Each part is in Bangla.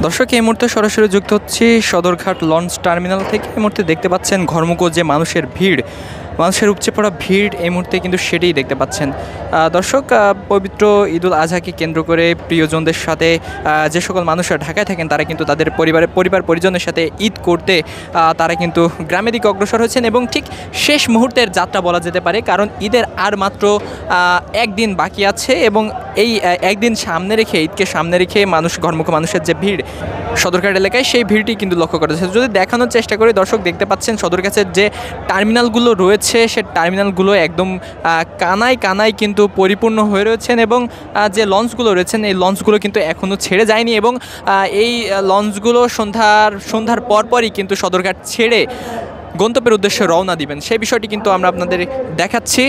দর্শক এই মুহূর্তে সরাসরি যুক্ত হচ্ছি সদরঘাট লঞ্চ টার্মিনাল থেকে। এই মুহূর্তে দেখতে পাচ্ছেন ঘরমুখো যে মানুষের ভিড়, মানুষের উপচে পড়া ভিড় এই মুহূর্তে কিন্তু সেটাই দেখতে পাচ্ছেন। দর্শক পবিত্র ঈদুল আজহাকে কেন্দ্র করে প্রিয়জনদের সাথে যে সকল মানুষরা ঢাকায় থাকেন তারা কিন্তু তাদের পরিবার পরিজনের সাথে ঈদ করতে তারা কিন্তু গ্রামের দিকে অগ্রসর হয়েছেন এবং ঠিক শেষ মুহূর্তের যাত্রা বলা যেতে পারে, কারণ ঈদের আর মাত্র একদিন বাকি আছে এবং এই একদিন সামনে রেখে, ঈদকে সামনে রেখে ঘরমুখো মানুষের যে ভিড় সদরঘাট এলাকায়, সেই ভিড়টি কিন্তু লক্ষ্য করা যাচ্ছে। যদি দেখানোর চেষ্টা করি দর্শক, দেখতে পাচ্ছেন সদরঘাটের যে টার্মিনালগুলো রয়েছে সে টার্মিনালগুলো একদম কানায় কিন্তু পরিপূর্ণ হয়ে রয়েছেন এবং যে লঞ্চগুলো রয়েছেন এই লঞ্চগুলো কিন্তু এখনও ছেড়ে যায়নি এবং এই লঞ্চগুলো সন্ধ্যার পরপরই কিন্তু সদরঘাট ছেড়ে গন্তব্যের উদ্দেশ্যে রওনা দিবেন। সেই বিষয়টি কিন্তু আমরা আপনাদের দেখাচ্ছি।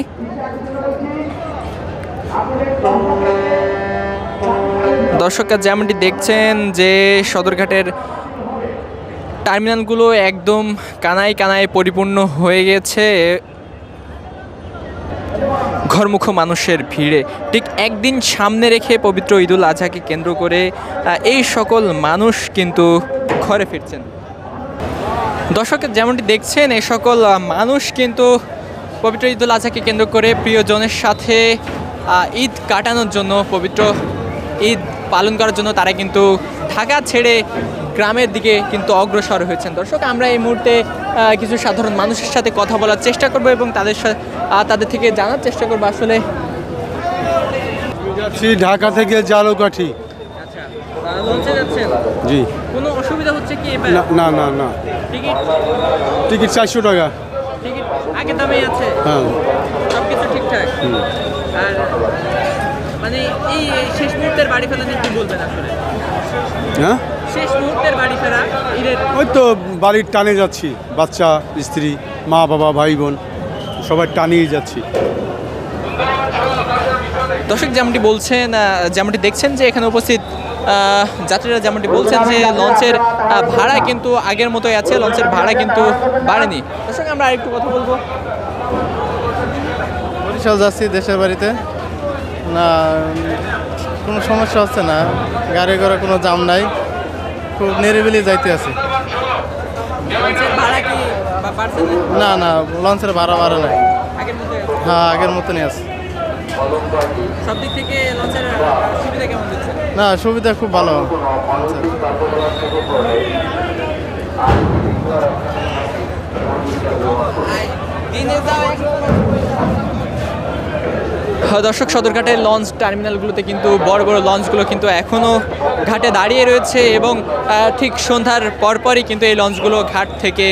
দর্শকরা যেমনটি দেখছেন যে সদরঘাটের টার্মিনালগুলো একদম কানায় পরিপূর্ণ হয়ে গেছে ঘরমুখো মানুষের ভিড়ে। ঠিক একদিন সামনে রেখে পবিত্র ঈদুল আজহাকে কেন্দ্র করে এই সকল মানুষ কিন্তু ঘরে ফিরছেন। দর্শক যেমনটি দেখছেন এই সকল মানুষ কিন্তু পবিত্র ঈদুল আজহাকে কেন্দ্র করে প্রিয়জনের সাথে ঈদ কাটানোর জন্য, পবিত্র ঈদ পালন করার জন্য তারা কিন্তু ঢাকা ছেড়ে গ্রামের দিকে কিন্তু অগ্রসর হয়েছেন। দর্শক আমরা এই মুহূর্তে কিছু সাধারণ মানুষের সাথে কথা বলার চেষ্টা করব এবং তাদের থেকে জানার চেষ্টা করবো আসলে ঢাকা থেকে জালুকাঠি। আচ্ছা, লঞ্চে যাচ্ছেন? জি। কোনো অসুবিধা হচ্ছে কি? না। টিকিট 400 টাকা। টিকিট আগের দামেই আছে? হ্যাঁ, সব কিছু ঠিকঠাক। আর মানে এই শেষ মুহূর্তের বাড়ি ফেরা নিয়ে কি বলবেন আসলে? হ্যাঁ, শেষ মুহূর্তের বাড়ি ফেরা, ওই তো বাড়ির টানে যাচ্ছি, বাচ্চা, স্ত্রী, মা বাবা, ভাই বোন সবাই টানিয়ে যাচ্ছি। দর্শক যেমনটি দেখছেন যে এখানে উপস্থিত যাত্রীরা যেমনটি বলছেন যে লঞ্চের ভাড়া কিন্তু আগের মতোই আছে, লঞ্চের ভাড়া কিন্তু বাড়েনি। দর্শক আমরা আরেকটু কথা বলবো। বরিশাল যাচ্ছি দেশের বাড়িতে, না কোনো সমস্যা হচ্ছে না, গাড়ি ঘোড়া কোনো জাম নাই, খুব নিরিবিলি যাইতে আছে। না লঞ্চের ভাড়া বাড়ে নাই, হ্যাঁ আগের মতনই আছে। সব দিক থেকে লঞ্চের সুবিধা কেমন দিচ্ছে? না সুবিধা খুব ভালো। দর্শক সদরঘাটের লঞ্চ টার্মিনালগুলোতে কিন্তু বড় লঞ্চগুলো কিন্তু এখনও ঘাটে দাঁড়িয়ে রয়েছে এবং ঠিক সন্ধ্যার পরপরই কিন্তু এই লঞ্চগুলো ঘাট থেকে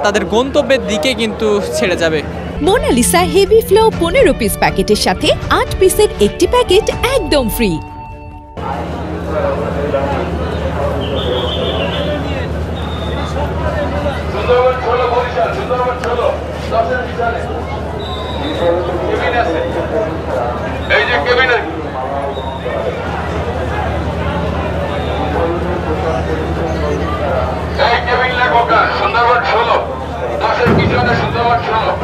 তাদের গন্তব্যের দিকে কিন্তু ছেড়ে যাবে। মোনালিসা হেভি ফ্লো 15 পিস প্যাকেটের সাথে 8 পিসের একটি প্যাকেট একদম ফ্রি। এই যে কেবিন লেখক সুন্দরবন 16 10-এর পিছনে সুন্দরবন 16।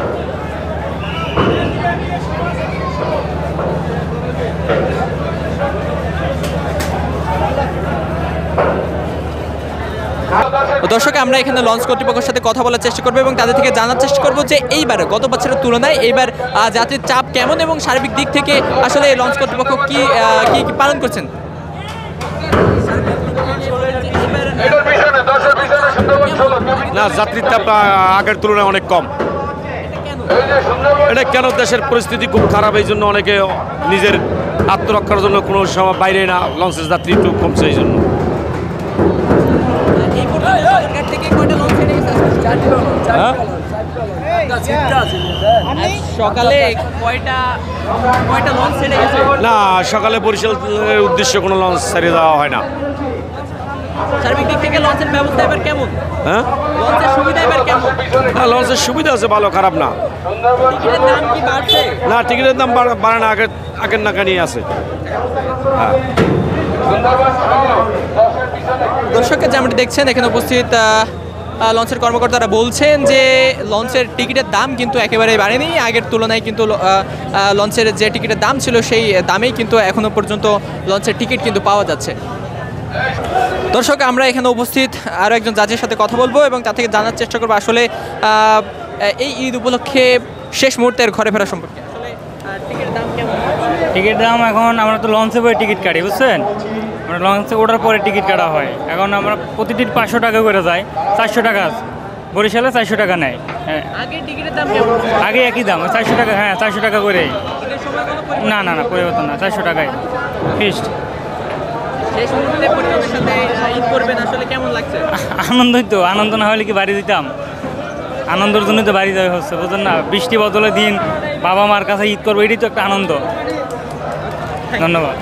দর্শক আমরা এখানে লঞ্চ কর্তৃপক্ষের সাথে কথা বলার চেষ্টা করবো এবং তাদের থেকে জানার চেষ্টা করবো যে এইবার গত বছরের তুলনায় এইবার যাত্রীর চাপ কেমন এবং সার্বিক দিক থেকে আসলে এই লঞ্চ কর্তৃপক্ষ কি পালন করছেন। না, যাত্রীর চাপ আগের তুলনায় অনেক কম। এটা কেন? দেশের পরিস্থিতি খুব খারাপ, এই জন্য অনেকে নিজের আত্মরক্ষার জন্য কোনো সময় বাইরে না, লঞ্চের যাত্রী একটু কমছে এই জন্য। সকালে কয়টা লঞ্চ ছেড়ে গেছে? না, সকালে বরিশালের উদ্দেশ্যে কোনো লঞ্চ ছেড়ে দেওয়া হয় না। সার্বিক দিক থেকে লঞ্চের ব্যবস্থা এবার কেমন? হ্যাঁ, লঞ্চের সুবিধা এবার কেমন? না লঞ্চের সুবিধা আছে, ভালো, খারাপ না। টিকিটের দাম কি বাড়ছে? না, টিকিটের দাম বাড়ে না, আগের নাকানি আছে। হ্যাঁ, দর্শকরা যেমনটি দেখছেন এখানে উপস্থিত লঞ্চের কর্মকর্তারা বলছেন যে লঞ্চের টিকিটের দাম কিন্তু একেবারেই বাড়েনি, আগের তুলনায় কিন্তু লঞ্চের যে টিকিটের দাম ছিল সেই দামেই কিন্তু এখনো পর্যন্ত লঞ্চের টিকিট কিন্তু পাওয়া যাচ্ছে। দর্শক আমরা এখানে উপস্থিত আরও একজন জাজের সাথে কথা বলবো এবং তা থেকে জানার চেষ্টা করবো আসলে এই ঈদ উপলক্ষে শেষ মুহূর্তের ঘরে ফেরা সম্পর্কে আসলে টিকিটের দাম কেমন? টিকিট দাম এখন আমরা তো লঞ্চে বই টিকিট কাটি বুঝছেন, আমরা লঞ্চে ওঠার পরে টিকিট কাটা হয়। এখন আমরা প্রতিটি 500 টাকা করে যায়, 400 টাকা বরিশালে 400 টাকা নেয়। হ্যাঁ আগে টিকিটের দাম কেমন? আগে একই দাম 400 টাকা, হ্যাঁ 400 টাকা করে। না না না পরিবর্তন না, 400 টাকায় ফিক্সড। শেষ মুহূর্তে পরিবারের সাথে ঈদ করবেন, আসলে কেমন লাগছে? আনন্দই তো, আনন্দ না হলে কি বাড়ি দিতাম? আনন্দের জন্যই তো বাড়ি যাওয়া হচ্ছে, বুঝলেন না? বৃষ্টি বদলে দিন বাবা মার কাছে ঈদ করবো, এটাই তো একটা আনন্দ। ধন্যবাদ।